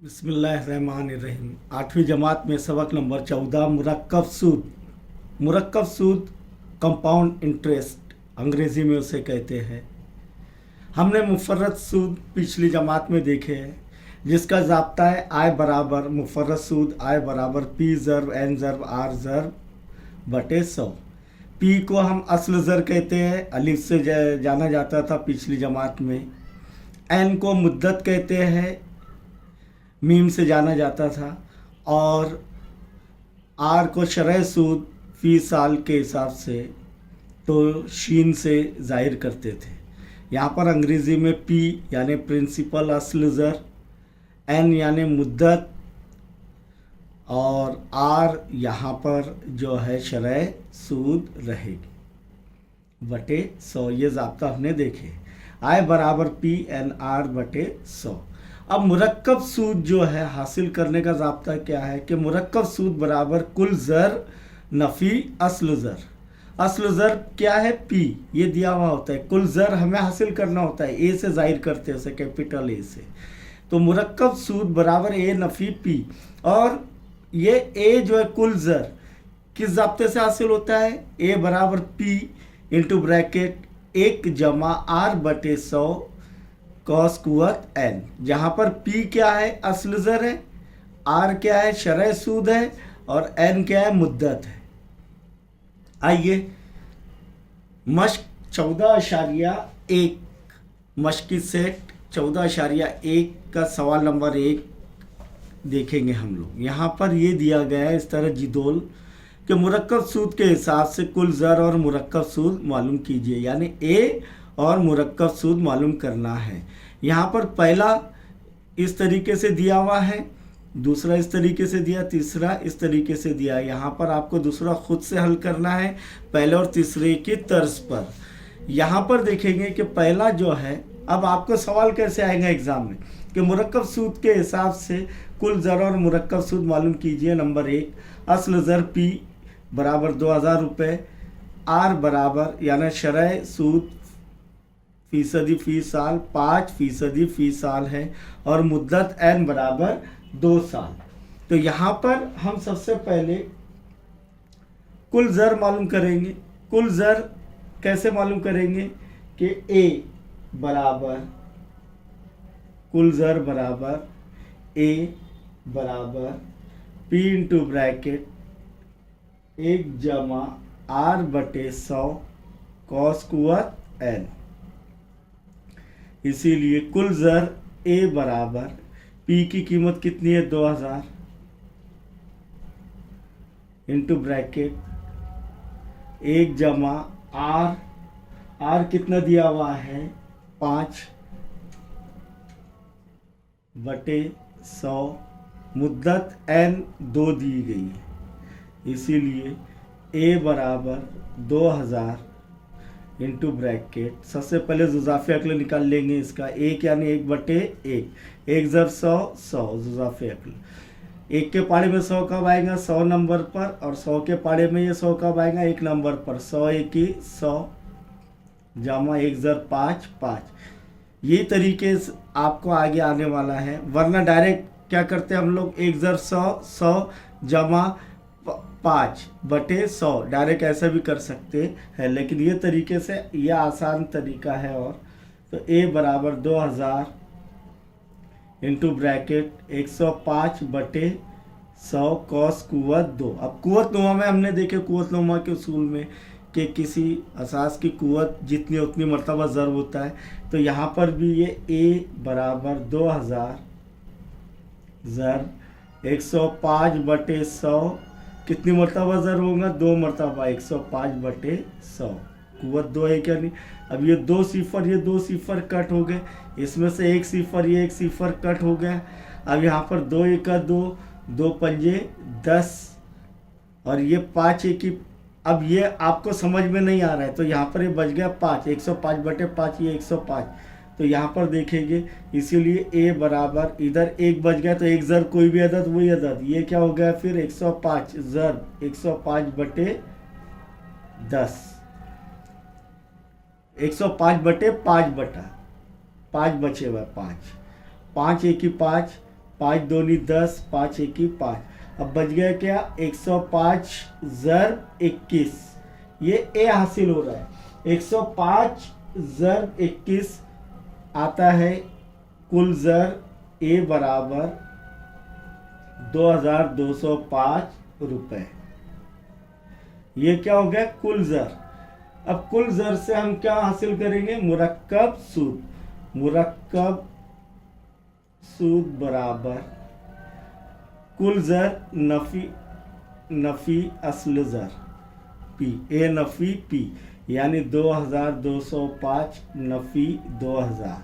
बिस्मिल्लाहिर्रहमानिर्रहीम। 8वीं जमात में सबक नंबर 14 मुरक्कब सूद। मुरक्कब सूद कंपाउंड इंटरेस्ट अंग्रेज़ी में उसे कहते हैं। हमने मुफर्रद सूद पिछली जमात में देखे हैं, जिसका ज़ाब्ता है आय बराबर मुफर्रद सूद आय बराबर पी ज़र्ब एन ज़र्ब आर ज़र्ब बटे 100। पी को हम अस्ल ज़र कहते हैं, अलिफ से जाना जाता था पिछली जमात में। एन को मुद्दत कहते हैं, मीम से जाना जाता था। और आर को शरह सूद फ़ी साल के हिसाब से तो शीन से ज़ाहिर करते थे। यहाँ पर अंग्रेज़ी में पी यानी प्रिंसिपल अस्ल ज़र, एन यानी मुद्दत और आर यहाँ पर जो है शरह सूद रहेगी बटे 100। ये ज़ाब्ता हमने देखे। आय बराबर पी एन आर बटे 100। अब मुरक्कब सूद जो है हासिल करने का ज़ाब्ता क्या है कि मुरक्कब सूद बराबर कुल ज़र नफ़ी अस्ल ज़र। अस्ल ज़र क्या है? पी। ये दिया हुआ होता है। कुल ज़र हमें हासिल करना होता है, ए से ज़ाहिर करते हैं उसे, कैपिटल ए से। तो मुरक्कब सूद बराबर ए नफ़ी पी। और ये ए जो है कुल ज़र किस ज़ाब्ते से हासिल होता है? ए बराबर पी इंटू ब्रैकेट 1 जमा आर बटे 100 कॉस कुवत एन। जहाँ पर पी क्या है? अस्ल ज़र है, आर क्या है? शरह सूद है, और एन क्या है? मुद्दत है। आइए मश्क 14.1 मश्की सेट 14.1 का सवाल नंबर 1 देखेंगे हम लोग। यहाँ पर ये दिया गया है इस तरह जिदोल कि मुरक्कब सूद के हिसाब से कुल ज़र और मुरक्कब सूद मालूम कीजिए, यानी ए और मुरक्कब सूद मालूम करना है। यहाँ पर पहला इस तरीके से दिया हुआ है, दूसरा इस तरीके से दिया, तीसरा इस तरीके से दिया। यहाँ पर आपको दूसरा खुद से हल करना है पहले और तीसरे की तर्ज पर। यहाँ पर देखेंगे कि पहला जो है, अब आपको सवाल कैसे आएगा एग्ज़ाम में कि मुरक्कब सूद के हिसाब से कुल ज़र और मुरक्कब सूद मालूम कीजिए। नंबर 1, अस्ल ज़र पी बराबर 2000 रुपये, आर बराबर यानी शरह सूद फ़ीसदी फ़ी साल 5% फ़ी साल है, और मुद्दत एन बराबर 2 साल। तो यहाँ पर हम सबसे पहले कुल ज़र मालूम करेंगे। कुल ज़र कैसे मालूम करेंगे कि ए बराबर कुल ज़र बराबर ए बराबर पी इंटू ब्रैकेट 1 जमा आर बटे 100 कॉस कुवत एन। इसीलिए कुल ज़र ए बराबर पी की कीमत कितनी है? 2000 इंटू ब्रैकेट 1 जमा आर कितना दिया हुआ है? 5 बटे 100। मुद्दत एन 2 दी गई है, इसीलिए ए बराबर 2000 इंटू ब्रैकेट, सबसे पहले जुज़ाफ़े अक्ल निकाल लेंगे इसका। 1 यानी 1 बटे 1, 1 ज़र 100 जुज़ाफ़े अक्ल। 1 के पाड़े में 100 कब आएगा? 100 नंबर पर, और 100 के पाड़े में ये 100 कब आएगा? 1 नंबर पर। 100 1 की 100 जमा 1 ज़र 5। ये तरीके से आपको आगे आने वाला है, वरना डायरेक्ट क्या करते हैं हम लोग? 1 ज़र 100 जमा 5 बटे 100, डायरेक्ट ऐसा भी कर सकते हैं, लेकिन ये तरीके से ये आसान तरीका है। और तो ए बराबर 2000 इंटू ब्रैकेट 105 बटे 100 कॉस कुवत 2। अब कुवत नुमा में हमने देखे कुवत नुमा के उसूल में कि किसी असास की कुवत जितनी उतनी मरतबा ज़र होता है। तो यहाँ पर भी ये ए बराबर 2000 ज़र 105 बटे 100 कितनी मरतबा ज़र होगा? 2 मरतबा 105 बटे 100। कुवत 2 है क्या नहीं? अब ये 2 सिफर, ये 2 सिफर कट हो गए, इसमें से 1 सिफर, ये 1 सिफर कट हो गया। अब यहाँ पर 2 1 2, 2 पंजे 10, और ये 5 1 की। अब ये आपको समझ में नहीं आ रहा है तो यहाँ पर ये बच गया 5, 105 बटे 5, ये 105। तो यहाँ पर देखेंगे, इसीलिए ए बराबर इधर 1 बच गया, तो 1 ज़र कोई भी अदद वही अदद, ये क्या हो गया फिर? 105 ज़र 105 बटे 10, 105 बटे 5 बटा 5 बचे हुआ 5, 5 1 की 5, 5 दूनी 10, 5 एकी 5। अब बच गया क्या, 105 ज़र 21। ये ए हासिल हो रहा है। 105 ज़र 21 आता है कुल ज़र ए बराबर 2205 रुपये। ये क्या हो गया, कुल ज़र। अब कुल ज़र से हम क्या हासिल करेंगे, मुरक्कब सूद। मुरक्कब सूद बराबर कुल ज़र नफ़ी असल ज़र पी, ए नफ़ी पी, यानी 2205 नफ़ी 2000।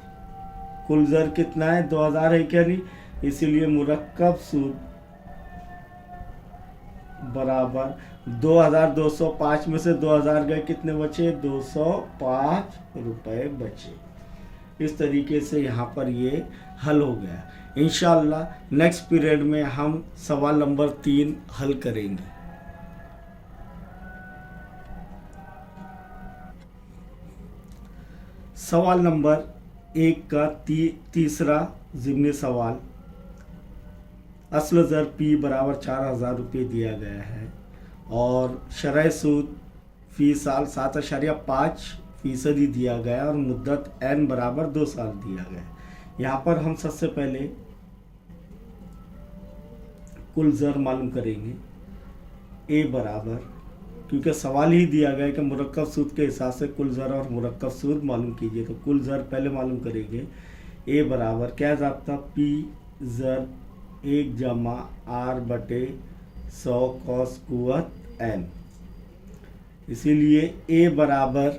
कुल ज़र कितना है, 2000 है क्या नहीं, इसीलिए मुरक्कब सूद बराबर 2205 में से 2000 गए, कितने बचे, 205 रुपए बचे। इस तरीके से यहाँ पर ये हल हो गया। इंशाअल्लाह नेक्स्ट पीरियड में हम सवाल नंबर 3 हल करेंगे। सवाल नंबर 1 का तीसरा ज़िम्नी सवाल। असल ज़र पी बराबर 4000 रुपये दिया गया है और शरह सूद फ़ी साल 7.5% दिया गया और मुद्दत एन बराबर 2 साल दिया गया। यहाँ पर हम सबसे पहले कुल ज़र मालूम करेंगे। ए बराबर, क्योंकि सवाल ही दिया गया है कि मुरक्कब सूद के हिसाब से कुल ज़र और मुरक्कब सूद मालूम कीजिए, तो कुल ज़र पहले मालूम करेंगे। ए बराबर क्या जाता, पी ज़र 1 जमा आर बटे 100 कॉस कुवत एन। इसीलिए ए बराबर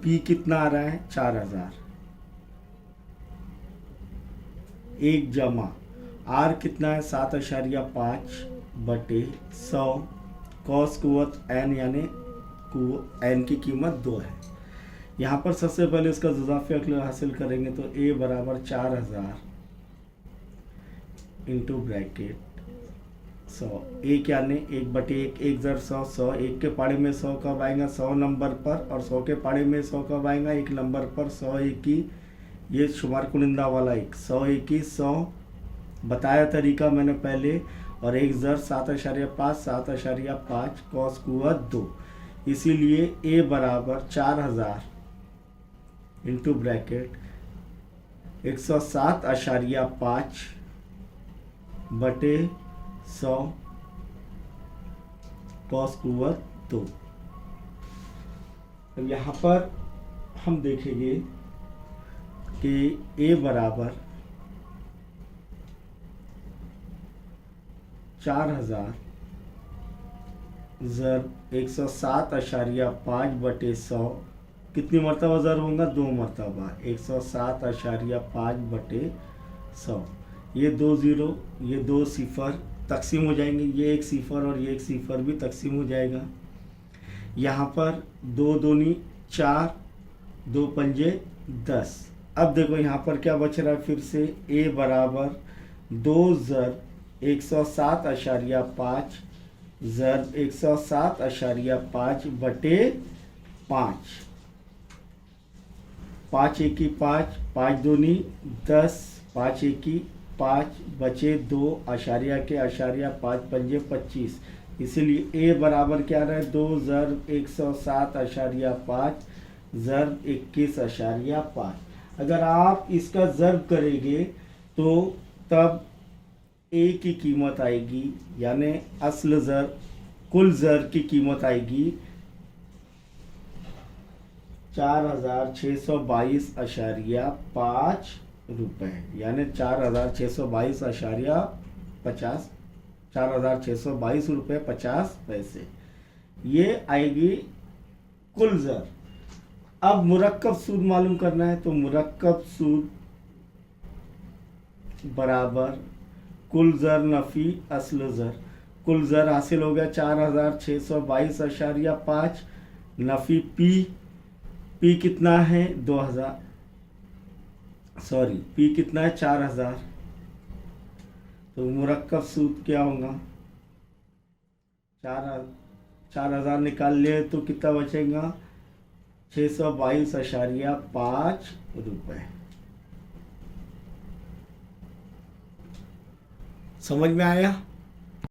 पी कितना आ रहा है, 4000। 1 जमा आर कितना है, 7.5 बटे 100 कॉस कुवत एन, यानी एन की कीमत 2 है। यहाँ पर सबसे पहले इसका जुज़ाफ़ी अक्ल हासिल करेंगे, तो ए बराबर 4000 इंटू ब्रैकेट 100। ए क्या ने 1 बटे 1, 1 ज़र 100, 100 1 के पाड़े में 100 कब आएगा, 100 नंबर पर, और 100 के पाड़े में 100 कब आएगा, 1 नंबर पर। 100 एकी, ये शुमार कुनिंदा वाला 1, 100 एकी 100 बताया तरीका मैंने पहले, और 1 ज़र 7.5 कॉस कुवत 2। इसीलिए ए बराबर 4000 इंटू ब्रैकेट 107.5 बटे 100 कॉस कुवत 2। अब यहाँ पर हम देखेंगे कि ए बराबर 4000 ज़र 107.5 बटे 100 कितनी मरतबा ज़र होगा, 2 मरतबा। 107.5 बटे 100, ये 2 ज़ीरो, ये 2 सिफर तकसीम हो जाएंगे, ये 1 सिफर और ये 1 सिफर भी तकसीम हो जाएगा। यहाँ पर 2 दूनी 4, 2 पंजे 10। अब देखो यहाँ पर क्या बच रहा है, फिर से ए बराबर 2 ज़र 107.5 ज़र 107.5 बटे 5। 5 एकी 5, 5 दूनी 10, 5 एकी 5 बचे 2, आशारिया के आशारिया 5 पंजे 25। इसीलिए ए बराबर क्या रहा है, 2 ज़र 107.5 ज़र 21.5। अगर आप इसका ज़र्ब करेंगे तो तब ए की कीमत आएगी, यानी असल ज़र कुल ज़र की कीमत आएगी 4622.5 रुपये, यानी 4622.50 4622 रुपये 50 पैसे, ये आएगी कुल ज़र। अब मुरक्कब सूद मालूम करना है, तो मुरक्कब सूद बराबर कुल ज़र नफ़ी असल ज़र। कुल ज़र हासिल हो गया 4622.5 नफ़ी पी कितना है 2000, सॉरी पी कितना है 4000। तो मुरक्कब सूद क्या होगा, 4000 निकाल लिए तो कितना बचेगा ₹622.5। समझ में आया?